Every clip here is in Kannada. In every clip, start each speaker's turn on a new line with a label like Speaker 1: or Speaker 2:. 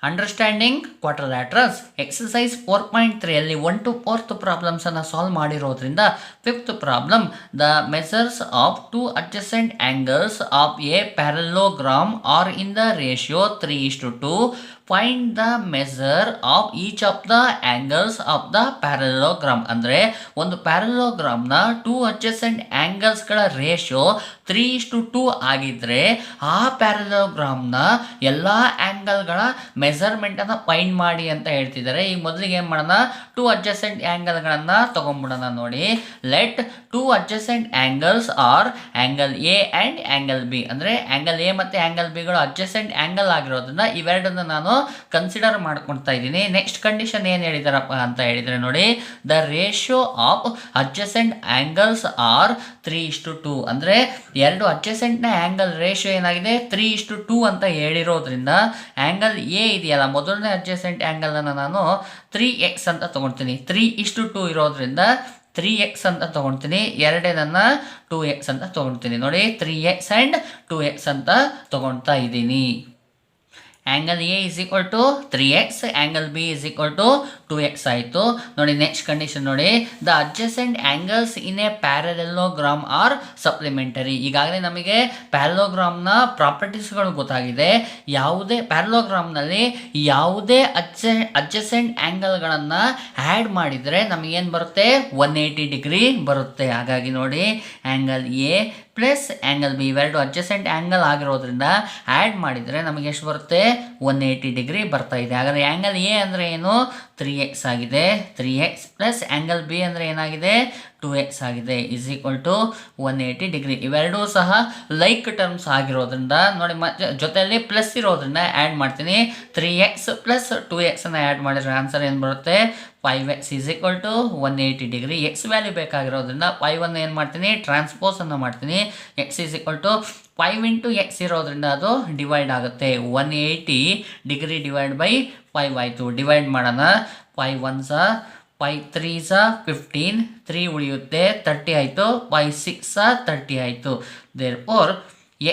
Speaker 1: ಅಂಡರ್ಸ್ಟ್ಯಾಂಡಿಂಗ್ ಕ್ವಾಡ್ರಿಲ್ಯಾಟರಲ್ಸ್ ಎಕ್ಸಸೈಸ್ 4.3 ಅಲ್ಲಿ 1 to 4th ಪ್ರಾಬ್ಲಮ್ಸ್ ಅನ್ನು ಸಾಲ್ವ್ ಮಾಡಿರೋದ್ರಿಂದ 5th problem the measures of two adjacent angles of a parallelogram are in the ratio 3:2. Find the measure of each of the angles of the parallelogram. ಅಂದರೆ ಒಂದು ಪ್ಯಾರಲೋಗ್ರಾಮ್ನ ಟೂ ಅಡ್ಜಸೆಂಟ್ ಆಂಗಲ್ಸ್ಗಳ ರೇಷಿಯೋ 3:2 ಆಗಿದ್ದರೆ ಆ ಪ್ಯಾರಲೋಗ್ರಾಮ್ನ ಎಲ್ಲ ಆ್ಯಂಗಲ್ಗಳ ಮೆಸರ್ಮೆಂಟನ್ನು ಫೈಂಡ್ ಮಾಡಿ ಅಂತ ಹೇಳ್ತಿದ್ದಾರೆ. ಈಗ ಮೊದಲಿಗೆ ಏನು ಮಾಡೋಣ, ಟೂ ಅಡ್ಜಸೆಂಟ್ ಆ್ಯಂಗಲ್ಗಳನ್ನು ತೊಗೊಂಡ್ಬಿಡೋಣ. ನೋಡಿ, let two adjacent angles are angle A and angle B. ಅಂದರೆ ಆ್ಯಂಗಲ್ ಎ ಮತ್ತು ಆ್ಯಂಗಲ್ ಬಿಗಳು ಅಡ್ಜಸೆಂಟ್ ಆ್ಯಂಗಲ್ ಆಗಿರೋದ್ರಿಂದ ಇವೆರಡನ್ನು ನಾನು ಕನ್ಸಿಡರ್ ಮಾಡ್ಕೊಳ್ತಾ ಇದ್ದೀನಿ. ನೆಕ್ಸ್ಟ್ ಕಂಡೀಷನ್ ಏನು ಹೇಳಿದಾರಪ್ಪ ಅಂತ ಹೇಳಿದರೆ ನೋಡಿ, the ratio of adjacent angles are 3:2. ಅಂದರೆ ಎರಡು ಅಡ್ಜಸೆಂಟ್ನ ಆ್ಯಂಗಲ್ ರೇಷಿಯೋ ಏನಾಗಿದೆ 3:2 ಅಂತ ಹೇಳಿರೋದ್ರಿಂದ ಆ್ಯಂಗಲ್ ಎ ಇದೆಯಲ್ಲ, ಮೊದಲನೇ ಅಡ್ಜಸೆಂಟ್ ಆ್ಯಂಗಲನ್ನು ನಾನು 3x ಅಂತ ತೊಗೊಳ್ತೀನಿ. 3:2 ಇರೋದ್ರಿಂದ 3x ಅಂತ ತೊಗೊಳ್ತೀನಿ. ಎರಡೇದನ್ನು 2x ಅಂತ ತೊಗೊಳ್ತೀನಿ. ನೋಡಿ, 3x ಆ್ಯಂಡ್ 2x ಅಂತ ತೊಗೊಳ್ತಾ ಇದ್ದೀನಿ. Angle A is equal to 3x, angle B is equal to 2x ಆಯಿತು. ನೋಡಿ, ನೆಕ್ಸ್ಟ್ ಕಂಡೀಷನ್ ನೋಡಿ, the adjacent angles in a parallelogram are supplementary. ಈಗಾಗಲೇ ನಮಗೆ ಪ್ಯಾರಲೋಗ್ರಾಮ್ನ ಪ್ರಾಪರ್ಟೀಸ್ಗಳು ಗೊತ್ತಾಗಿದೆ. ಯಾವುದೇ ಪ್ಯಾರಲೋಗ್ರಾಮ್ನಲ್ಲಿ ಯಾವುದೇ ಅಡ್ಜಸೆಂಟ್ ಆ್ಯಂಗಲ್ಗಳನ್ನು ಆ್ಯಡ್ ಮಾಡಿದರೆ ನಮಗೇನು ಬರುತ್ತೆ, 180 ಡಿಗ್ರಿ ಬರುತ್ತೆ. ಹಾಗಾಗಿ ನೋಡಿ, angle A plus angle B ಇವೆರಡು ಅಡ್ಜಸೆಂಟ್ ಆ್ಯಂಗಲ್ ಆಗಿರೋದ್ರಿಂದ ಆ್ಯಡ್ ಮಾಡಿದರೆ ನಮಗೆ ಎಷ್ಟು ಬರುತ್ತೆ, 180 ಡಿಗ್ರಿ ಬರ್ತಾ ಇದೆ. ಹಾಗಾದರೆ ಆ್ಯಂಗಲ್ ಎ ಅಂದರೆ ಏನು, 3x ಆಗಿದೆ. 3x ಪ್ಲಸ್ ಆ್ಯಂಗಲ್ ಬಿ ಅಂದರೆ ಏನಾಗಿದೆ, 2x ಆಗಿದೆ. Is equal to 180 degree. ಇವೆರಡೂ ಸಹ ಲೈಕ್ ಟರ್ಮ್ಸ್ ಆಗಿರೋದ್ರಿಂದ ನೋಡಿ, ಜೊತೆಯಲ್ಲಿ ಪ್ಲಸ್ ಇರೋದ್ರಿಂದ ಆ್ಯಡ್ ಮಾಡ್ತೀನಿ. 3x ಪ್ಲಸ್ 2x ಅನ್ನು ಆ್ಯಡ್ ಮಾಡಿದ್ರೆ ಆನ್ಸರ್ ಏನು ಬರುತ್ತೆ, 5x is equal to 180 degree. X value ಬೇಕಾಗಿರೋದ್ರಿಂದ 5 ಏನು ಮಾಡ್ತೀನಿ, ಟ್ರಾನ್ಸ್ಪೋಸನ್ನು ಮಾಡ್ತೀನಿ. X is equal to 5 into X ಇರೋದ್ರಿಂದ ಅದು ಡಿವೈಡ್ ಆಗುತ್ತೆ. 180 ಡಿಗ್ರಿ ಡಿವೈಡ್ ಬೈ 5 ಆಯಿತು. ಡಿವೈಡ್ ಮಾಡೋಣ. 5 1s 5 3s 15, 3 ಉಳಿಯುತ್ತೆ, 30 ಆಯಿತು. 5 6 30 ಆಯಿತು. Therefore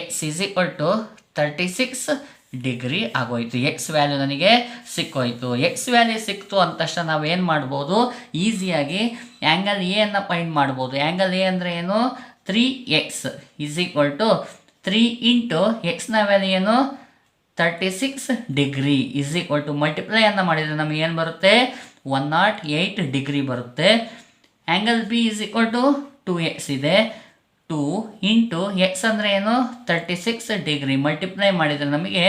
Speaker 1: x is equal to 36 degree ಆಗೋಯ್ತು. ಎಕ್ಸ್ ವ್ಯಾಲ್ಯೂ ನನಗೆ ಸಿಕ್ಕೋಯ್ತು. ಎಕ್ಸ್ ವ್ಯಾಲ್ಯೂ ಸಿಕ್ತು ಅಂದ ತಕ್ಷಣ ನಾವು ಏನು ಮಾಡ್ಬೋದು, ಈಸಿಯಾಗಿ ಆ್ಯಂಗಲ್ ಎ ಅನ್ನು ಫೈಂಡ್ ಮಾಡ್ಬೋದು. ಆ್ಯಂಗಲ್ ಎ ಅಂದರೆ ಏನು, 3x is equal to 3 into ಎಕ್ಸ್ನ ವ್ಯಾಲ್ಯೂ ಏನು, 36 degree is equal to multiply ಅನ್ನು ಮಾಡಿದರೆ ನಮಗೆ ಏನು ಬರುತ್ತೆ, 108 ಡಿಗ್ರಿ ಬರುತ್ತೆ. Angle B is equal to 2x ಇದೆ. 2 ಇಂಟು ಎಕ್ಸ್ ಅಂದರೆ ಏನು, 36 ಡಿಗ್ರಿ ಮಲ್ಟಿಪ್ಲೈ ಮಾಡಿದರೆ ನಮಗೆ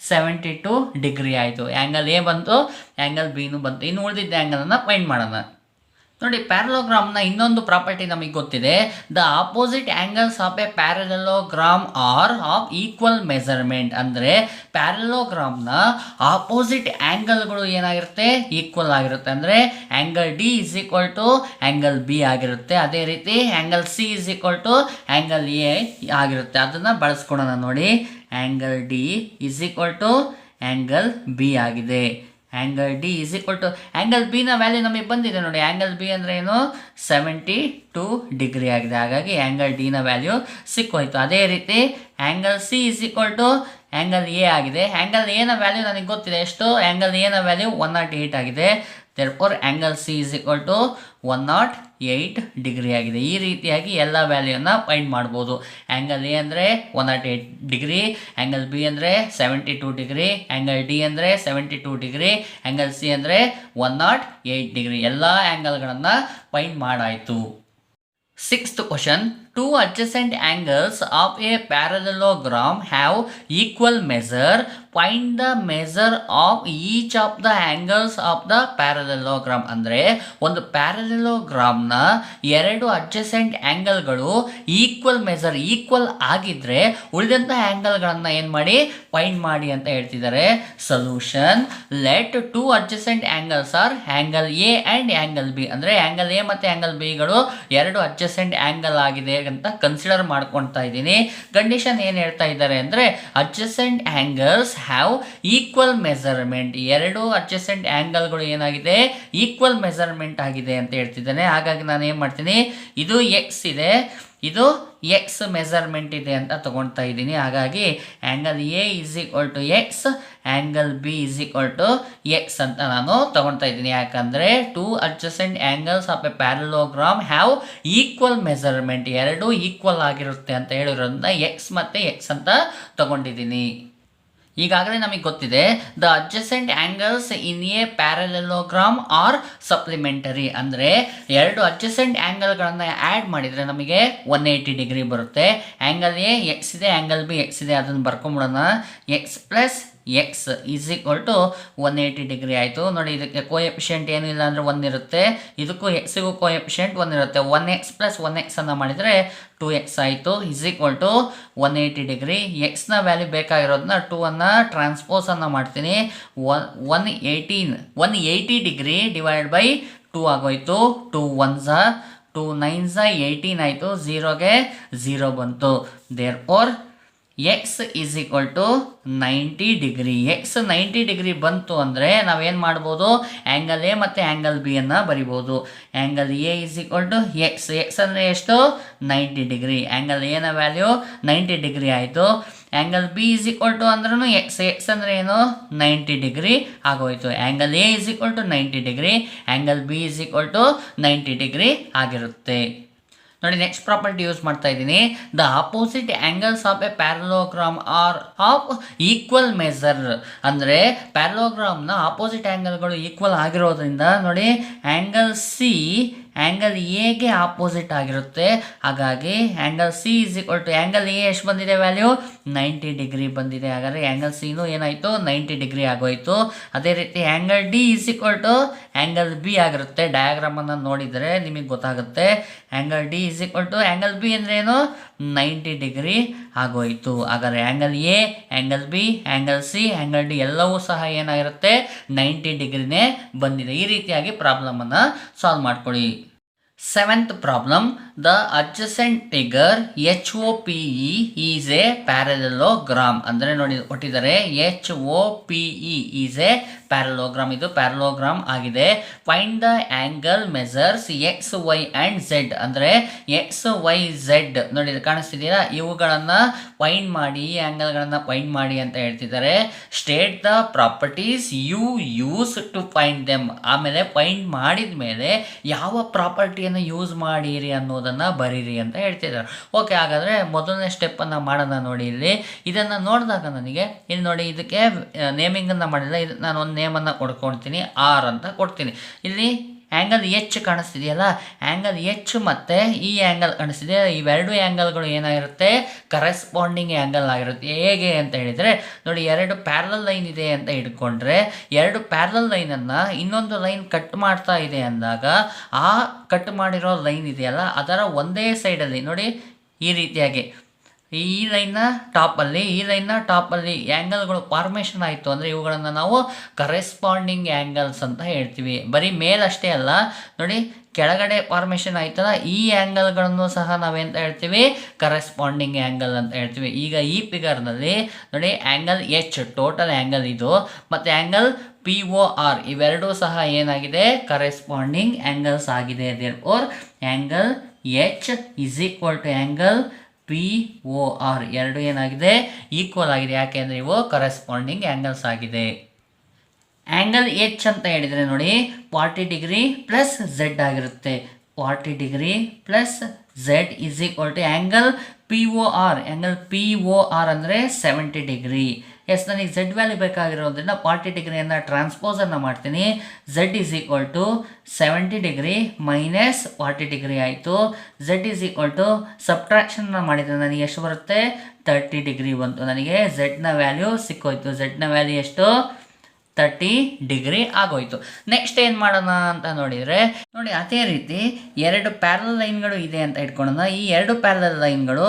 Speaker 1: 72 ಡಿಗ್ರಿ ಆಯಿತು. ಆ್ಯಂಗಲ್ ಎ ಬಂತು, ಆ್ಯಂಗಲ್ ಬಿನೂ ಬಂತು. ಇನ್ನು ಉಳಿದಿದ್ದ ಆ್ಯಂಗಲನ್ನು ಫೈಂಡ್ ಮಾಡೋಣ. ನೋಡಿ, ಪ್ಯಾರಲೋಗ್ರಾಮ್ನ ಇನ್ನೊಂದು ಪ್ರಾಪರ್ಟಿ ನಮಗೆ ಗೊತ್ತಿದೆ. The opposite angles of a parallelogram are of equal measurement. ಅಂದರೆ ಪ್ಯಾರಲೋಗ್ರಾಮ್ನ ಆಪೋಸಿಟ್ ಆ್ಯಂಗಲ್ಗಳು ಏನಾಗಿರುತ್ತೆ, ಈಕ್ವಲ್ ಆಗಿರುತ್ತೆ. ಅಂದರೆ angle D is equal to angle B ಆಗಿರುತ್ತೆ. ಅದೇ ರೀತಿ angle C is equal to angle A ಆಗಿರುತ್ತೆ. ಅದನ್ನು ಬಳಸ್ಕೊಳೋಣ. ನೋಡಿ, angle D is equal to angle B ಆಗಿದೆ. Angle D is equal to angle ಬಿನ ವ್ಯಾಲ್ಯೂ ನಮಗೆ ಬಂದಿದೆ. ನೋಡಿ, ಆ್ಯಂಗಲ್ ಬಿ ಅಂದರೆ ಏನು, 72 ಡಿಗ್ರಿ ಆಗಿದೆ. ಹಾಗಾಗಿ ಆ್ಯಂಗಲ್ ಡಿನ ವ್ಯಾಲ್ಯೂ ಸಿಕ್ಕೋಯ್ತು. ಅದೇ ರೀತಿ angle C is equal to angle A ಆಗಿದೆ. ಆ್ಯಂಗಲ್ ಎನ ವ್ಯಾಲ್ಯೂ ನನಗೆ ಗೊತ್ತಿದೆ ಎಷ್ಟು, ಆ್ಯಂಗಲ್ ಎನ ವ್ಯಾಲ್ಯೂ 108 ಆಗಿದೆ. Therefore angle C is equal to 108 degree ಆಗಿದೆ. ಈ ರೀತಿಯಾಗಿ ಎಲ್ಲ ವ್ಯಾಲ್ಯೂನ ಫೈಂಡ್ ಮಾಡ್ಬೋದು. ಆ್ಯಂಗಲ್ ಎ ಅಂದರೆ 108 ಡಿಗ್ರಿ, ಆ್ಯಂಗಲ್ ಬಿ ಅಂದರೆ 72 ಡಿಗ್ರಿ, ಆ್ಯಂಗಲ್ ಡಿ ಅಂದರೆ 72 ಡಿಗ್ರಿ, ಆ್ಯಂಗಲ್ ಸಿ ಅಂದರೆ 108 ಡಿಗ್ರಿ. ಎಲ್ಲ ಆ್ಯಂಗಲ್ಗಳನ್ನು find ಮಾಡಾಯಿತು. 6th question. Two adjacent angles of a parallelogram have equal measure. Find the measure of each of the angles of the parallelogram. ಅಂದರೆ ಒಂದು ಪ್ಯಾರಲೋಗ್ರಾಮ್ನ ಎರಡು ಅಡ್ಜಸೆಂಟ್ ಆ್ಯಂಗಲ್ಗಳು ಈಕ್ವಲ್ ಆಗಿದ್ರೆ ಉಳಿದಂಥ ಆ್ಯಂಗಲ್ಗಳನ್ನು ಏನು ಮಾಡಿ, ಫೈಂಡ್ ಮಾಡಿ ಅಂತ ಹೇಳ್ತಿದ್ದಾರೆ. Solution, let two adjacent angles are angle A and angle B. ಅಂದರೆ ಆ್ಯಂಗಲ್ ಎ ಮತ್ತು ಆ್ಯಂಗಲ್ ಬಿಗಳು ಎರಡು ಅಡ್ಜಸೆಂಟ್ ಆ್ಯಂಗಲ್ ಆಗಿದೆ ಅಂತ ಕನ್ಸಿಡರ್ ಮಾಡ್ಕೊಳ್ತಾ ಇದ್ದೀನಿ. ಕಂಡೀಷನ್ ಏನು ಹೇಳ್ತಾ ಇದ್ದಾರೆ ಅಂದರೆ, adjacent angles have equal measurement. ಎರಡು ಅಡ್ಜಸೆಂಟ್ ಆ್ಯಂಗಲ್ಗಳು ಏನಾಗಿದೆ, ಈಕ್ವಲ್ ಮೆಸರ್ಮೆಂಟ್ ಆಗಿದೆ ಅಂತ ಹೇಳ್ತಿದ್ದಾನೆ. ಹಾಗಾಗಿ ನಾನು ಏನು ಮಾಡ್ತೀನಿ, ಇದು ಎಕ್ಸ್ ಇದೆ, ಇದು ಎಕ್ಸ್ ಮೆಸರ್ಮೆಂಟ್ ಇದೆ ಅಂತ ತಗೊಳ್ತಾ ಇದ್ದೀನಿ. ಹಾಗಾಗಿ angle A is equal to x, angle B is equal to x ಅಂತ ನಾನು ತಗೊಳ್ತಾ ಇದ್ದೀನಿ. ಯಾಕಂದರೆ two adjacent angles of a parallelogram have equal measurement, ಎರಡೂ ಈಕ್ವಲ್ ಆಗಿರುತ್ತೆ ಅಂತ ಹೇಳಿರೋದ್ರಿಂದ ಎಕ್ಸ್ ಮತ್ತು ಎಕ್ಸ್ ಅಂತ ತಗೊಂಡಿದ್ದೀನಿ. ಈಗಾಗಲೇ ನಮಗೆ ಗೊತ್ತಿದೆ the adjacent angles in a parallelogram are supplementary, ಅಂದರೆ ಎರಡು ಅಡ್ಜಸೆಂಟ್ ಆ್ಯಂಗಲ್ಗಳನ್ನು ಆ್ಯಡ್ ಮಾಡಿದರೆ ನಮಗೆ 180 ಡಿಗ್ರಿ ಬರುತ್ತೆ. ಆ್ಯಂಗಲ್ ಎ ಎಕ್ಸ್ ಇದೆ, ಆ್ಯಂಗಲ್ ಬಿ ಎಕ್ಸ್ ಇದೆ, ಅದನ್ನು ಬರ್ಕೊಂಬಿಡೋಣ. X plus X is equal to 180 degree ಆಯಿತು. ನೋಡಿ, ಇದಕ್ಕೆ ಕೋಎಫಿಷಿಯಂಟ್ ಏನೂ ಇಲ್ಲ ಅಂದರೆ 1 ಇರುತ್ತೆ, ಇದಕ್ಕೂ ಎಕ್ಸಿಗೂ ಕೋಎಫಿಷಿಯಂಟ್ 1 ಇರುತ್ತೆ. 1x ಪ್ಲಸ್ 1x ಅನ್ನು ಮಾಡಿದರೆ 2x ಆಯಿತು ಈಸ್ ಈಕ್ವಲ್ ಟು 180 ಡಿಗ್ರಿ. ಎಕ್ಸ್ನ ವ್ಯಾಲ್ಯೂ ಬೇಕಾಗಿರೋದನ್ನ 2 ಅನ್ನು ಟ್ರಾನ್ಸ್ಪೋಸನ್ನು ಮಾಡ್ತೀನಿ. 180 ಡಿಗ್ರಿ ಡಿವೈಡ್ ಬೈ 2 ಆಗೋಯ್ತು. 2 1s 2 9s 18 ಆಯಿತು, 0ಗೆ 0 ಬಂತು. Therefore x is equal to 90 degree. X 90 degree ಬಂತು ಅಂದರೆ ನಾವೇನು ಮಾಡ್ಬೋದು, ಆ್ಯಂಗಲ್ ಎ ಮತ್ತು ಆ್ಯಂಗಲ್ ಬಿ ಅನ್ನು ಬರಿಬೋದು. Angle A is equal to x, x ಅಂದರೆ ಎಷ್ಟು 90 ಡಿಗ್ರಿ. ಆ್ಯಂಗಲ್ ಎನ ವ್ಯಾಲ್ಯೂ 90 ಡಿಗ್ರಿ ಆಯಿತು. Angle B is equal to ಅಂದ್ರೂ ಎಕ್ಸ್, ಎಕ್ಸ್ ಅಂದರೆ ಏನು 90 ಡಿಗ್ರಿ ಆಗೋಯಿತು. Angle A is equal to 90 degree, angle B is equal to 90 degree ಆಗಿರುತ್ತೆ. ನೋಡಿ, ನೆಕ್ಸ್ಟ್ ಪ್ರಾಪರ್ಟಿ ಯೂಸ್ ಮಾಡ್ತಾ ಇದ್ದೀನಿ. The opposite angles of a parallelogram are of equal measure, ಅಂದರೆ ಪ್ಯಾರಲೋಗ್ರಾಮ್ನ ಆಪೋಸಿಟ್ ಆ್ಯಂಗಲ್ಗಳು ಈಕ್ವಲ್ ಆಗಿರೋದ್ರಿಂದ ನೋಡಿ, ಆ್ಯಂಗಲ್ ಸಿ ಆ್ಯಂಗಲ್ ಎಗೆ ಆಪೋಸಿಟ್ ಆಗಿರುತ್ತೆ. ಹಾಗಾಗಿ angle C is equal to angle A ಎಷ್ಟು ಬಂದಿದೆ ವ್ಯಾಲ್ಯೂ 90 ಡಿಗ್ರಿ ಬಂದಿದೆ. ಹಾಗಾದರೆ ಆ್ಯಂಗಲ್ ಸಿನೂ ಏನಾಯಿತು 90 ಡಿಗ್ರಿ ಆಗೋಯಿತು. ಅದೇ ರೀತಿ angle D is equal to angle B ಆಗಿರುತ್ತೆ. ಡಯಾಗ್ರಾಮನ್ನು ನೋಡಿದರೆ ನಿಮಗೆ ಗೊತ್ತಾಗುತ್ತೆ. Angle D is equal to angle B ಅಂದರೆ ಏನು 90 ಡಿಗ್ರಿ ಆಗೋಯಿತು. ಹಾಗಾದರೆ angle A, angle B, angle C, angle D ಎಲ್ಲವೂ ಸಹ ಏನಾಗಿರುತ್ತೆ 90 ಡಿಗ್ರಿನೇ ಬಂದಿದೆ. ಈ ರೀತಿಯಾಗಿ ಪ್ರಾಬ್ಲಮನ್ನು ಸಾಲ್ವ್ ಮಾಡ್ಕೊಳ್ಳಿ. 7th problem, the adjacent figure HOPE is a parallelogram. ಅಂದರೆ ನೋಡಿ ಕೊಟ್ಟಿದ್ದಾರೆ HOPE is a parallelogram. ಇದು ಪ್ಯಾರಲೋಗ್ರಾಮ್ ಆಗಿದೆ. Find the angle measures x y and z, ಅಂದರೆ ಎಕ್ಸ್ ವೈ ಝೆಡ್ ನೋಡಿ ಕಾಣಿಸ್ತಿದ್ದೀರಾ, ಇವುಗಳನ್ನು ಫೈಂಡ್ ಮಾಡಿ, ಈ ಆ್ಯಂಗಲ್ಗಳನ್ನು ಫೈಂಡ್ ಮಾಡಿ ಅಂತ ಹೇಳ್ತಿದ್ದಾರೆ. State the properties you use to find them, ಆಮೇಲೆ ಫೈಂಡ್ ಮಾಡಿದ ಮೇಲೆ ಯಾವ ಪ್ರಾಪರ್ಟಿಯನ್ನು ಯೂಸ್ ಮಾಡಿರಿ ಅನ್ನೋದನ್ನು ಬರೀರಿ ಅಂತ ಹೇಳ್ತಿದ್ದಾರೆ. ಓಕೆ, ಹಾಗಾದರೆ ಮೊದಲನೇ ಸ್ಟೆಪ್ಪನ್ನು ಮಾಡೋಣ. ನೋಡಿ, ಇಲ್ಲಿ ಇದನ್ನು ನೋಡಿದಾಗ ನನಗೆ ಇಲ್ಲಿ ನೋಡಿ, ಇದಕ್ಕೆ ನೇಮಿಂಗನ್ನು ಮಾಡಿಲ್ಲ, ಇದು ನಾನು ಒಂದು ನೇಮನ್ನು ಕೊಡ್ಕೊಳ್ತೀನಿ, ಆರ್ ಅಂತ ಕೊಡ್ತೀನಿ. ಇಲ್ಲಿ ಆ್ಯಂಗಲ್ ಎಚ್ ಕಾಣಿಸ್ತಿದೆಯಲ್ಲ, ಆ್ಯಂಗಲ್ ಎಚ್ ಮತ್ತು ಈ ಆ್ಯಂಗಲ್ ಕಾಣಿಸ್ತಿದೆ, ಇವೆರಡು ಆ್ಯಂಗಲ್ಗಳು ಏನಾಗಿರುತ್ತೆ ಕರೆಸ್ಪಾಂಡಿಂಗ್ ಆ್ಯಂಗಲ್ ಆಗಿರುತ್ತೆ. ಹೇಗೆ ಅಂತ ಹೇಳಿದರೆ ನೋಡಿ, ಎರಡು ಪ್ಯಾರಲಲ್ ಲೈನ್ ಇದೆ ಅಂತ ಇಟ್ಕೊಂಡ್ರೆ, ಎರಡು ಪ್ಯಾರಲಲ್ ಲೈನನ್ನು ಇನ್ನೊಂದು ಲೈನ್ ಕಟ್ ಮಾಡ್ತಾ ಇದೆ ಅಂದಾಗ ಆ ಕಟ್ ಮಾಡಿರೋ ಲೈನ್ ಇದೆಯಲ್ಲ ಅದರ ಒಂದೇ ಸೈಡಲ್ಲಿ ನೋಡಿ ಈ ರೀತಿಯಾಗಿ ಈ ಲೈನ್ನ ಟಾಪಲ್ಲಿ ಈ ಲೈನ್ನ ಟಾಪಲ್ಲಿ ಆ್ಯಂಗಲ್ಗಳು ಫಾರ್ಮೇಷನ್ ಆಯಿತು ಅಂದರೆ ಇವುಗಳನ್ನು ನಾವು ಕರೆಸ್ಪಾಂಡಿಂಗ್ ಆ್ಯಂಗಲ್ಸ್ ಅಂತ ಹೇಳ್ತೀವಿ. ಬರೀ ಮೇಲಷ್ಟೇ ಅಲ್ಲ, ನೋಡಿ ಕೆಳಗಡೆ ಫಾರ್ಮೇಷನ್ ಆಯ್ತಲ್ಲ, ಈ ಆ್ಯಂಗಲ್ಗಳನ್ನು ಸಹ ನಾವೆಂತ ಹೇಳ್ತೀವಿ ಕರೆಸ್ಪಾಂಡಿಂಗ್ ಆ್ಯಂಗಲ್ ಅಂತ ಹೇಳ್ತೀವಿ. ಈಗ ಈ ಫಿಗರ್ನಲ್ಲಿ ನೋಡಿ, ಆ್ಯಂಗಲ್ ಎಚ್ ಟೋಟಲ್ ಆ್ಯಂಗಲ್ ಇದು, ಮತ್ತು ಆ್ಯಂಗಲ್ POR ಇವೆರಡೂ ಸಹ ಏನಾಗಿದೆ ಕರೆಸ್ಪಾಂಡಿಂಗ್ ಆ್ಯಂಗಲ್ಸ್ ಆಗಿದೆ. Therefore angle H is equal to angle POR ಎರಡು ಏನಾಗಿದೆ ಈಕ್ವಲ್ ಆಗಿದೆ. ಯಾಕೆ ಅಂದರೆ ಇವು ಕರೆಸ್ಪಾಂಡಿಂಗ್ ಆ್ಯಂಗಲ್ಸ್ ಆಗಿದೆ. ಆ್ಯಂಗಲ್ ಎಚ್ ಅಂತ ಹೇಳಿದರೆ ನೋಡಿ 40 ಡಿಗ್ರಿ ಪ್ಲಸ್ ಝೆಡ್ ಆಗಿರುತ್ತೆ. 40 degree plus Z is equal to angle POR. Angle POR ಅಂದರೆ 70 ಡಿಗ್ರಿ. ಎಸ್, ನನಗೆ ಝೆಡ್ ವ್ಯಾಲ್ಯೂ ಬೇಕಾಗಿರೋದ್ರಿಂದ 40 ಡಿಗ್ರಿಯನ್ನು ಟ್ರಾನ್ಸ್ಪೋಸನ್ನು ಮಾಡ್ತೀನಿ. Z is equal to 70 degree minus 40 degree ಆಯಿತು. ಝೆಡ್ ಈಸ್ ಈಕ್ವಲ್ ಟು ಸಬ್ಟ್ರಾಕ್ಷನ್ನ ಮಾಡಿದರೆ ನನಗೆ ಎಷ್ಟು ಬರುತ್ತೆ 30 ಡಿಗ್ರಿ ಬಂತು. ನನಗೆ ಝೆಡ್ನ ವ್ಯಾಲ್ಯೂ ಸಿಕ್ಕೋಯ್ತು. ಝೆಡ್ನ ವ್ಯಾಲ್ಯೂ ಎಷ್ಟು 30 ಡಿಗ್ರಿ ಆಗೋಯ್ತು. ನೆಕ್ಸ್ಟ್ ಏನು ಮಾಡೋಣ ಅಂತ ನೋಡಿದರೆ ನೋಡಿ, ಅದೇ ರೀತಿ ಎರಡು ಪ್ಯಾರಲಲ್ ಲೈನ್ಗಳು ಇದೆ ಅಂತ ಇಟ್ಕೊಳ್ಳೋಣ. ಈ ಎರಡು ಪ್ಯಾರಲಲ್ ಲೈನ್ಗಳು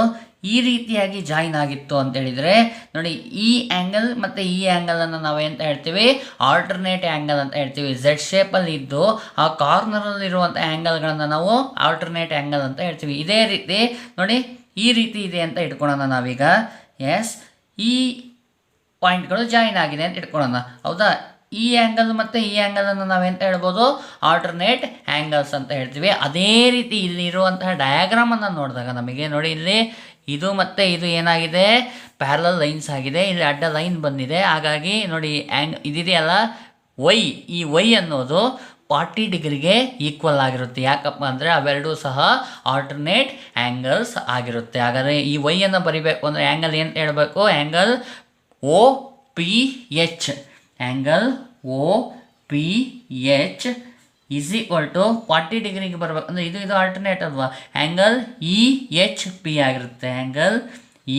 Speaker 1: ಈ ರೀತಿಯಾಗಿ ಜಾಯಿನ್ ಆಗಿತ್ತು ಅಂತ ಹೇಳಿದರೆ ನೋಡಿ, ಈ ಆ್ಯಂಗಲ್ ಮತ್ತು ಈ ಆ್ಯಂಗಲನ್ನು ನಾವು ಎಂತ ಹೇಳ್ತೀವಿ ಆಲ್ಟರ್ನೇಟ್ ಆ್ಯಂಗಲ್ ಅಂತ ಹೇಳ್ತೀವಿ. ಝೆಡ್ ಶೇಪಲ್ಲಿ ಇದ್ದು ಆ ಕಾರ್ನರಲ್ಲಿರುವಂಥ ಆ್ಯಂಗಲ್ಗಳನ್ನು ನಾವು ಆಲ್ಟರ್ನೇಟ್ ಆ್ಯಂಗಲ್ ಅಂತ ಹೇಳ್ತೀವಿ. ಇದೇ ರೀತಿ ನೋಡಿ, ಈ ರೀತಿ ಇದೆ ಅಂತ ಇಟ್ಕೊಳ್ಳೋಣ ನಾವೀಗ. ಎಸ್, ಈ ಪಾಯಿಂಟ್ಗಳು ಜಾಯಿನ್ ಆಗಿದೆ ಅಂತ ಇಟ್ಕೊಳ್ಳೋಣ, ಹೌದಾ? ಈ ಆ್ಯಂಗಲ್ ಮತ್ತು ಈ ಆ್ಯಂಗಲನ್ನು ನಾವೆಂತ ಹೇಳ್ಬೋದು ಆಲ್ಟರ್ನೇಟ್ ಆ್ಯಂಗಲ್ಸ್ ಅಂತ ಹೇಳ್ತೀವಿ. ಅದೇ ರೀತಿ ಇಲ್ಲಿರುವಂತಹ ಡಯಾಗ್ರಾಮನ್ನು ನೋಡಿದಾಗ ನಮಗೆ ನೋಡಿ, ಇಲ್ಲಿ ಇದು ಮತ್ತು ಇದು ಏನಾಗಿದೆ, ಪ್ಯಾರಲಲ್ ಲೈನ್ಸ್ ಆಗಿದೆ. ಇಲ್ಲಿ ಅಡ್ಡ ಲೈನ್ ಬಂದಿದೆ. ಹಾಗಾಗಿ ನೋಡಿ ಇದಿದೆಯಲ್ಲ ವೈ, ಈ ವೈ ಅನ್ನೋದು 40 ಡಿಗ್ರಿಗೆ ಈಕ್ವಲ್ ಆಗಿರುತ್ತೆ. ಯಾಕಪ್ಪ ಅಂದರೆ ಅವೆರಡೂ ಸಹ ಆಲ್ಟರ್ನೇಟ್ ಆ್ಯಂಗಲ್ಸ್ ಆಗಿರುತ್ತೆ. ಹಾಗಾದರೆ ಈ ವೈಯನ್ನು ಬರಿಬೇಕು ಅಂದರೆ ಆ್ಯಂಗಲ್ ಏನು ಹೇಳಬೇಕು, angle O P H, angle O P H is equal to 40 ಡಿಗ್ರಿಗೆ ಬರಬೇಕು ಅಂದರೆ ಇದು ಆಲ್ಟರ್ನೇಟ್ ಅಲ್ವಾ, ಆ್ಯಂಗಲ್ ಇ ಎಚ್ ಪಿ ಆಗಿರುತ್ತೆ. Angle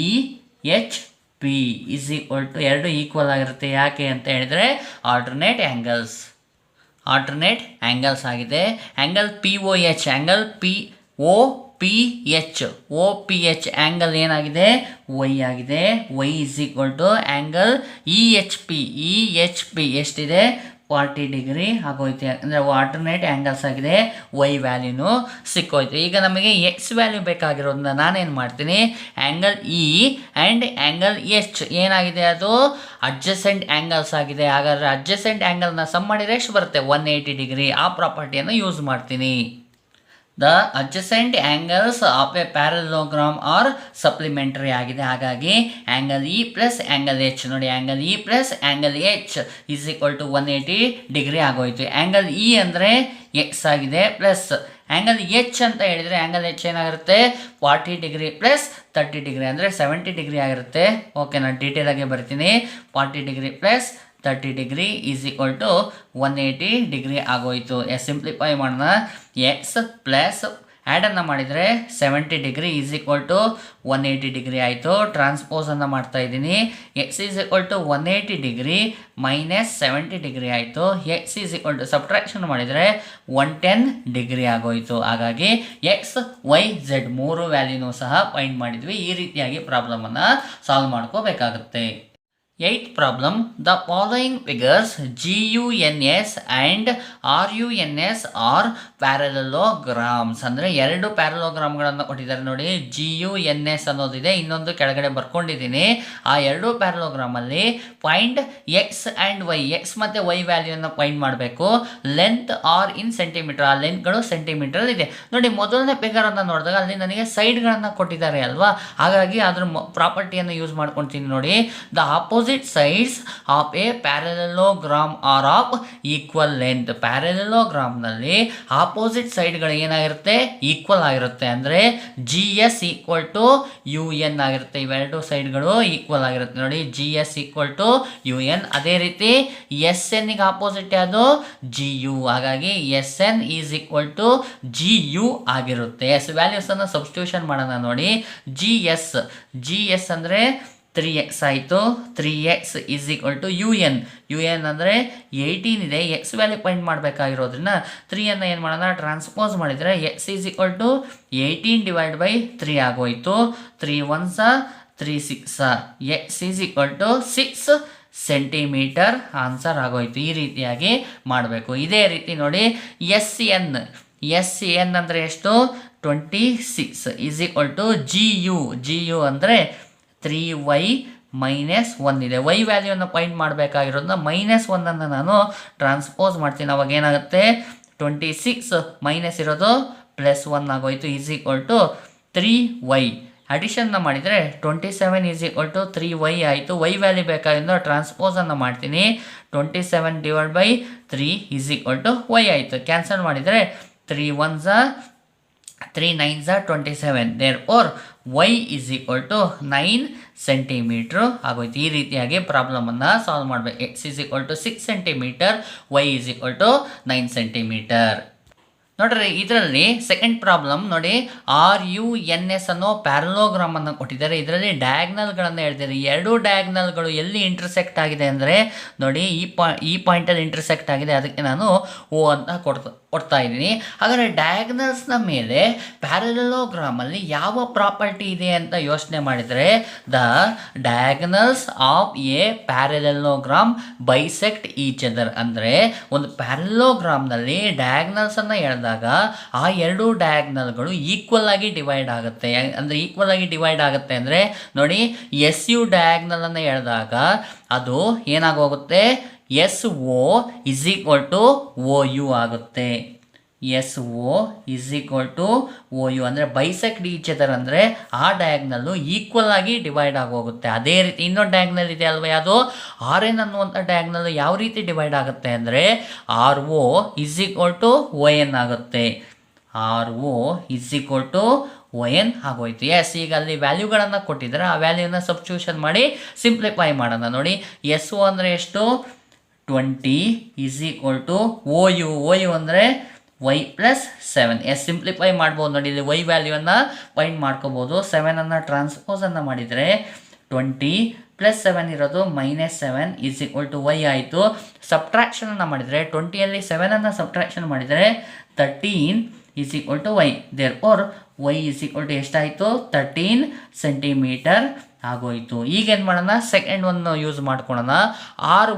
Speaker 1: E H P is equal to ಎರಡು ಈಕ್ವಲ್ ಆಗಿರುತ್ತೆ. ಯಾಕೆ ಅಂತ ಹೇಳಿದರೆ ಆಲ್ಟರ್ನೇಟ್ ಆ್ಯಂಗಲ್ಸ್ ಆಗಿದೆ. Angle P O H, angle P O P H, O P H angle ಏನಾಗಿದೆ, ವೈ ಆಗಿದೆ. Y is equal to angle E H P ಎಷ್ಟಿದೆ, 40 ಡಿಗ್ರಿ ಆಗೋಯ್ತು. ಅಂದರೆ ಆಲ್ಟರ್ನೇಟ್ ಆ್ಯಂಗಲ್ಸ್ ಆಗಿದೆ. ವೈ ವ್ಯಾಲ್ಯೂನು ಸಿಕ್ಕೋಯ್ತು. ಈಗ ನಮಗೆ ಎಕ್ಸ್ ವ್ಯಾಲ್ಯೂ ಬೇಕಾಗಿರೋದನ್ನ ನಾನೇನು ಮಾಡ್ತೀನಿ, angle E and angle H ಏನಾಗಿದೆ, ಅದು ಅಡ್ಜಸೆಂಟ್ ಆ್ಯಂಗಲ್ಸ್ ಆಗಿದೆ. ಹಾಗಾದರೆ ಅಡ್ಜಸೆಂಟ್ ಆ್ಯಂಗಲ್ನ ಸಮ್ ಮಾಡಿದರೆ ಎಷ್ಟು ಬರುತ್ತೆ, 180 ಡಿಗ್ರಿ. ಆ ಪ್ರಾಪರ್ಟಿಯನ್ನು ಯೂಸ್ ಮಾಡ್ತೀನಿ. The adjacent angles of a parallelogram are supplementary ಆಗಿದೆ. ಹಾಗಾಗಿ angle E plus angle H ನೋಡಿ, angle E plus angle H is equal to 180 degree ಆಗೋಯ್ತು. ಆ್ಯಂಗಲ್ ಇ ಅಂದರೆ ಎಕ್ಸ್ ಆಗಿದೆ, ಪ್ಲಸ್ ಆ್ಯಂಗಲ್ ಎಚ್ ಅಂತ ಹೇಳಿದರೆ ಆ್ಯಂಗಲ್ ಎಚ್ ಏನಾಗಿರುತ್ತೆ, 40 ಡಿಗ್ರಿ ಪ್ಲಸ್ 30 ಡಿಗ್ರಿ ಅಂದರೆ 70 ಡಿಗ್ರಿ ಆಗಿರುತ್ತೆ. ಓಕೆ, ನಾನು ಡೀಟೇಲಾಗಿ ಬರ್ತೀನಿ. 40 degree plus 30 degree is equal to 180 degree ಆಗೋಯಿತು. ಸಿಂಪ್ಲಿಫೈ ಮಾಡೋಣ. ಎಕ್ಸ್ ಪ್ಲಸ್ ಆ್ಯಡನ್ನು ಮಾಡಿದರೆ 70 degree is equal to 180 degree ಆಯಿತು. ಟ್ರಾನ್ಸ್ಪೋಸನ್ನು ಮಾಡ್ತಾ ಇದ್ದೀನಿ. X is equal to 180 degree minus 70 degree ಆಯಿತು. X is equal to subtraction ಮಾಡಿದರೆ 110 ಡಿಗ್ರಿ ಆಗೋಯಿತು. ಹಾಗಾಗಿ ಎಕ್ಸ್ ವೈ ಝೆಡ್ ಮೂರು ವ್ಯಾಲ್ಯೂನೂ ಸಹ ಫೈಂಡ್ ಮಾಡಿದ್ವಿ. ಈ ರೀತಿಯಾಗಿ ಪ್ರಾಬ್ಲಮನ್ನು ಸಾಲ್ವ್ ಮಾಡ್ಕೋಬೇಕಾಗುತ್ತೆ. 8th problem, the following figures GUNS and RUNS are parallelograms. ಅಂದರೆ ಎರಡು ಪ್ಯಾರಲೋಗ್ರಾಮ್ಗಳನ್ನು ಕೊಟ್ಟಿದ್ದಾರೆ ನೋಡಿ. GUNS ಅನ್ನೋದಿದೆ, ಇನ್ನೊಂದು ಕೆಳಗಡೆ ಬರ್ಕೊಂಡಿದ್ದೀನಿ. ಆ ಎರಡು ಪ್ಯಾರಲೋಗ್ರಾಮಲ್ಲಿ find X and Y, X ಮತ್ತು ವೈ ವ್ಯಾಲ್ಯೂನ ಫೈಂಡ್ ಮಾಡಬೇಕು. ಲೆಂತ್ ಆರ್ ಇನ್ ಸೆಂಟಿಮೀಟರ್, ಆ ಲೆಂತ್ಗಳು ಸೆಂಟಿಮೀಟರ್ ಇದೆ ನೋಡಿ. ಮೊದಲನೇ ಫಿಗರನ್ನು ನೋಡಿದಾಗ ಅಲ್ಲಿ ನನಗೆ ಸೈಡ್ಗಳನ್ನು ಕೊಟ್ಟಿದ್ದಾರೆ ಅಲ್ವಾ, ಹಾಗಾಗಿ ಅದ್ರ ಪ್ರಾಪರ್ಟಿಯನ್ನು ಯೂಸ್ ಮಾಡ್ಕೊಳ್ತೀನಿ ನೋಡಿ. The opposite sides of a parallelogram are of equal length. ಪ್ಯಾರಲೋಗ್ರಾಮ್ನಲ್ಲಿ ಆಪೋಸಿಟ್ ಸೈಡ್ಗಳು ಏನಾಗಿರುತ್ತೆ, ಈಕ್ವಲ್ ಆಗಿರುತ್ತೆ. ಅಂದರೆ G S equal to U N ಆಗಿರುತ್ತೆ. ಇವೆರಡು ಸೈಡ್ಗಳು ಈಕ್ವಲ್ ಆಗಿರುತ್ತೆ ನೋಡಿ. G S equal to U N. ಅದೇ ರೀತಿ ಎಸ್ ಎನ್ನಿಗೆ ಆಪೋಸಿಟ್ ಯಾವುದು, ಜಿ ಯು. ಹಾಗಾಗಿ S N is equal to G U ಆಗಿರುತ್ತೆ. ಎಸ್ ವ್ಯಾಲ್ಯೂಸನ್ನು ಸಬ್ಸ್ಟಿಟ್ಯೂಷನ್ ಮಾಡೋಣ ನೋಡಿ. ಜಿ ಎಸ್ ಅಂದರೆ 3x ಆಯಿತು. 3x is equal to U N ಅಂದರೆ 18 ಇದೆ. ಎಕ್ಸ್ ವ್ಯಾಲ್ಯೂ ಫೈಂಡ್ ಮಾಡಬೇಕಾಗಿರೋದ್ರಿಂದ 3 ಏನು ಮಾಡೋಣ, ಟ್ರಾನ್ಸ್ಪೋಸ್ ಮಾಡಿದರೆ x is equal to 18 divide by 3 ಆಗೋಯಿತು. 3 1s 3 6 x is equal to 6 centimetre answer ಆಗೋಯಿತು. ಈ ರೀತಿಯಾಗಿ ಮಾಡಬೇಕು. ಇದೇ ರೀತಿ ನೋಡಿ ಎಸ್ ಎನ್ ಅಂದರೆ ಎಷ್ಟು, 26 is equal to G U ಅಂದರೆ 3y ಮೈನಸ್ 1 ಇದೆ. ವೈ ವ್ಯಾಲ್ಯೂವನ್ನು ಫೈಂಡ್ ಮಾಡಬೇಕಾಗಿರೋದನ್ನ -1 ನಾನು ಟ್ರಾನ್ಸ್ಪೋಸ್ ಮಾಡ್ತೀನಿ. ಅವಾಗ ಏನಾಗುತ್ತೆ, 26 ಮೈನಸ್ ಇರೋದು +1 ಆಗೋಯಿತು. Is equal to 3y. ಅಡಿಷನ್ನ ಮಾಡಿದರೆ 27 ಈಸ್ ಈಕ್ವಲ್ ಟು 3y ಆಯಿತು. ವೈ ವ್ಯಾಲ್ಯೂ ಬೇಕಾಗಿರೋ ಟ್ರಾನ್ಸ್ಪೋಸನ್ನು ಮಾಡ್ತೀನಿ. 27 divide by 3 is equal to y ಆಯಿತು. ಕ್ಯಾನ್ಸಲ್ ಮಾಡಿದರೆ 3 1s 3 9s 27. Therefore y is equal to 9 centimetre ಆಗೋಯ್ತು. ಈ ರೀತಿಯಾಗಿ ಪ್ರಾಬ್ಲಮನ್ನು ಸಾಲ್ವ್ ಮಾಡಬೇಕು. X is equal to 6 centimetre, y is equal to 9 centimetre. ನೋಡ್ರಿ, ಇದರಲ್ಲಿ ಸೆಕೆಂಡ್ ಪ್ರಾಬ್ಲಮ್ ನೋಡಿ. RUNS ಅನ್ನೋ ಪ್ಯಾರಲೋಗ್ರಾಮ್ ಅನ್ನು ಕೊಟ್ಟಿದ್ದಾರೆ. ಇದರಲ್ಲಿ ಡಯಾಗ್ನಲ್ಗಳನ್ನು ಹೇಳ್ತಾರೆ. ಎರಡು ಡಯಾಗ್ನಲ್ಗಳು ಎಲ್ಲಿ ಇಂಟರ್ಸೆಕ್ಟ್ ಆಗಿದೆ ಅಂದರೆ ನೋಡಿ, ಈ ಪಾಯಿಂಟಲ್ಲಿ ಇಂಟರ್ಸೆಕ್ಟ್ ಆಗಿದೆ. ಅದಕ್ಕೆ ನಾನು ಓ ಅಂತ ಕೊಡ್ತಾ ಇದ್ದೀನಿ. ಹಾಗಾದರೆ ಡಯಾಗ್ನಲ್ಸ್ನ ಮೇಲೆ ಪ್ಯಾರಲೋಗ್ರಾಮಲ್ಲಿ ಯಾವ ಪ್ರಾಪರ್ಟಿ ಇದೆ ಅಂತ ಯೋಚನೆ ಮಾಡಿದರೆ, the diagonals of a parallelogram bisect each other. ಅಂದರೆ ಒಂದು ಪ್ಯಾರಲೋಗ್ರಾಮ್ನಲ್ಲಿ ಡಯಾಗ್ನಲ್ಸನ್ನು ಹೇಳಿದಾಗ ಆ ಎರಡು ಡಯಾಗ್ನಲ್ಗಳು ಈಕ್ವಲ್ ಆಗಿ ಡಿವೈಡ್ ಆಗುತ್ತೆ. ಅಂದರೆ ಈಕ್ವಲ್ ಆಗಿ ಡಿವೈಡ್ ಆಗುತ್ತೆ ಅಂದರೆ ನೋಡಿ, ಎಸ್ ಯು ಡಯಾಗ್ನಲನ್ನು ಹೇಳಿದಾಗ ಅದು ಏನಾಗೋಗುತ್ತೆ, S O is equal to O U ಆಗುತ್ತೆ. S O is equal to O U ಅಂದರೆ ಬೈಸೆಕ್ಟ್ ಈಚ್ ಅದರ್ ಅಂದರೆ ಆ ಡಯಾಗ್ನಲ್ಲು ಈಕ್ವಲ್ ಆಗಿ ಡಿವೈಡ್ ಆಗೋಗುತ್ತೆ. ಅದೇ ರೀತಿ ಇನ್ನೊಂದು ಡಯಾಗ್ನಲ್ ಇದೆ ಅಲ್ವಾ, ಯಾವುದು ಆರ್ ಎನ್ ಅನ್ನುವಂಥ ಡಯಾಗ್ನಲ್ ಯಾವ ರೀತಿ ಡಿವೈಡ್ ಆಗುತ್ತೆ ಅಂದರೆ R O is equal to O N ಆಗುತ್ತೆ. R O is equal to O N ಆಗೋಯ್ತು. ಎಸ್, ಈಗ ಅಲ್ಲಿ ವ್ಯಾಲ್ಯೂಗಳನ್ನು ಕೊಟ್ಟಿದ್ದಾರೆ, ಆ ವ್ಯಾಲ್ಯೂನ ಸಬ್ಸ್ಟಿಟ್ಯೂಷನ್ ಮಾಡಿ ಸಿಂಪ್ಲಿಫೈ ಮಾಡೋಣ. ನೋಡಿ, ಎಸ್ ಒ ಅಂದರೆ ಎಷ್ಟು 20 is equal to O U. O U ಅಂದರೆ ವೈ ಪ್ಲಸ್ 7. ಎಸ್, ಸಿಂಪ್ಲಿಫೈ ಮಾಡ್ಬೋದು. ನೋಡಿ, ಇಲ್ಲಿ ವೈ ವ್ಯಾಲ್ಯೂವನ್ನು ಫೈಂಡ್ ಮಾಡ್ಕೋಬೋದು. 7ಅನ್ನು ಟ್ರಾನ್ಸ್ಪೋಸನ್ನು ಮಾಡಿದರೆ 20 ಪ್ಲಸ್ 7 ಇರೋದು -7 ಇಸ್ ಈಕ್ವಲ್ ಟು ವೈ ಆಯಿತು. ಸಬ್ಟ್ರಾಕ್ಷನನ್ನು ಮಾಡಿದರೆ 20ಯಲ್ಲಿ 7ಅನ್ನು ಸಬ್ಟ್ರಾಕ್ಷನ್ ಮಾಡಿದರೆ 13 is equal to y. Therefore y is equal to ಎಷ್ಟಾಯಿತು 13 ಸೆಂಟಿಮೀಟರ್ ಆಗೋಯಿತು. ಈಗೇನು ಮಾಡೋಣ, ಸೆಕೆಂಡ್ ಒನ್ ಯೂಸ್ ಮಾಡ್ಕೊಳ್ಳೋಣ. ಆರ್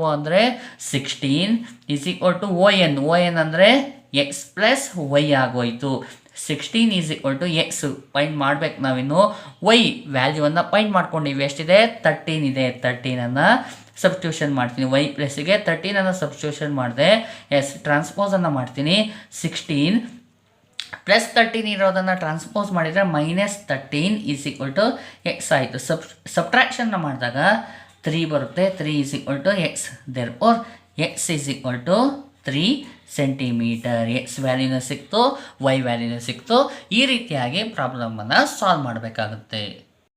Speaker 1: ಒ ಅಂದರೆ 16 is equal to O N. O N ಅಂದರೆ ಎಕ್ಸ್ ಪ್ಲಸ್ ವೈ ಆಗೋಯಿತು. 16 is equal to x find ಮಾಡ್ಬೇಕು ನಾವಿನ್ನು. ವೈ ವ್ಯಾಲ್ಯೂವನ್ನು ಫೈಂಡ್ ಮಾಡ್ಕೊಂಡಿವಿ. ಎಷ್ಟಿದೆ 13 ಇದೆ. 13ಅನ್ನು ಸಬ್ಸ್ಟಿಟ್ಯೂಷನ್ ಮಾಡ್ತೀನಿ. ವೈ ಪ್ಲಸ್ಸಿಗೆ 13ಅನ್ನು ಸಬ್ಸ್ಟಿಟ್ಯೂಷನ್ ಮಾಡಿದೆ. ಎಸ್, ಟ್ರಾನ್ಸ್ಪೋಸನ್ನು ಮಾಡ್ತೀನಿ. 16 ಪ್ಲಸ್ 13 ಇರೋದನ್ನು ಟ್ರಾನ್ಸ್ಪೋಸ್ ಮಾಡಿದರೆ -13 ಈಸ್ ಈಕ್ವಲ್ ಟು ಎಕ್ಸ್ ಆಯಿತು. ಸಬ್ಟ್ರಾಕ್ಷನ್ನ ಮಾಡಿದಾಗ 3 ಬರುತ್ತೆ. 3 is equal to X. Therefore X is equal to 3 centimeter. X ವ್ಯಾಲ್ಯೂನ ಸಿಕ್ತು, ವೈ ವ್ಯಾಲ್ಯೂನ ಸಿಕ್ತು. ಈ ರೀತಿಯಾಗಿ ಪ್ರಾಬ್ಲಮನ್ನು ಸಾಲ್ವ್ ಮಾಡಬೇಕಾಗುತ್ತೆ.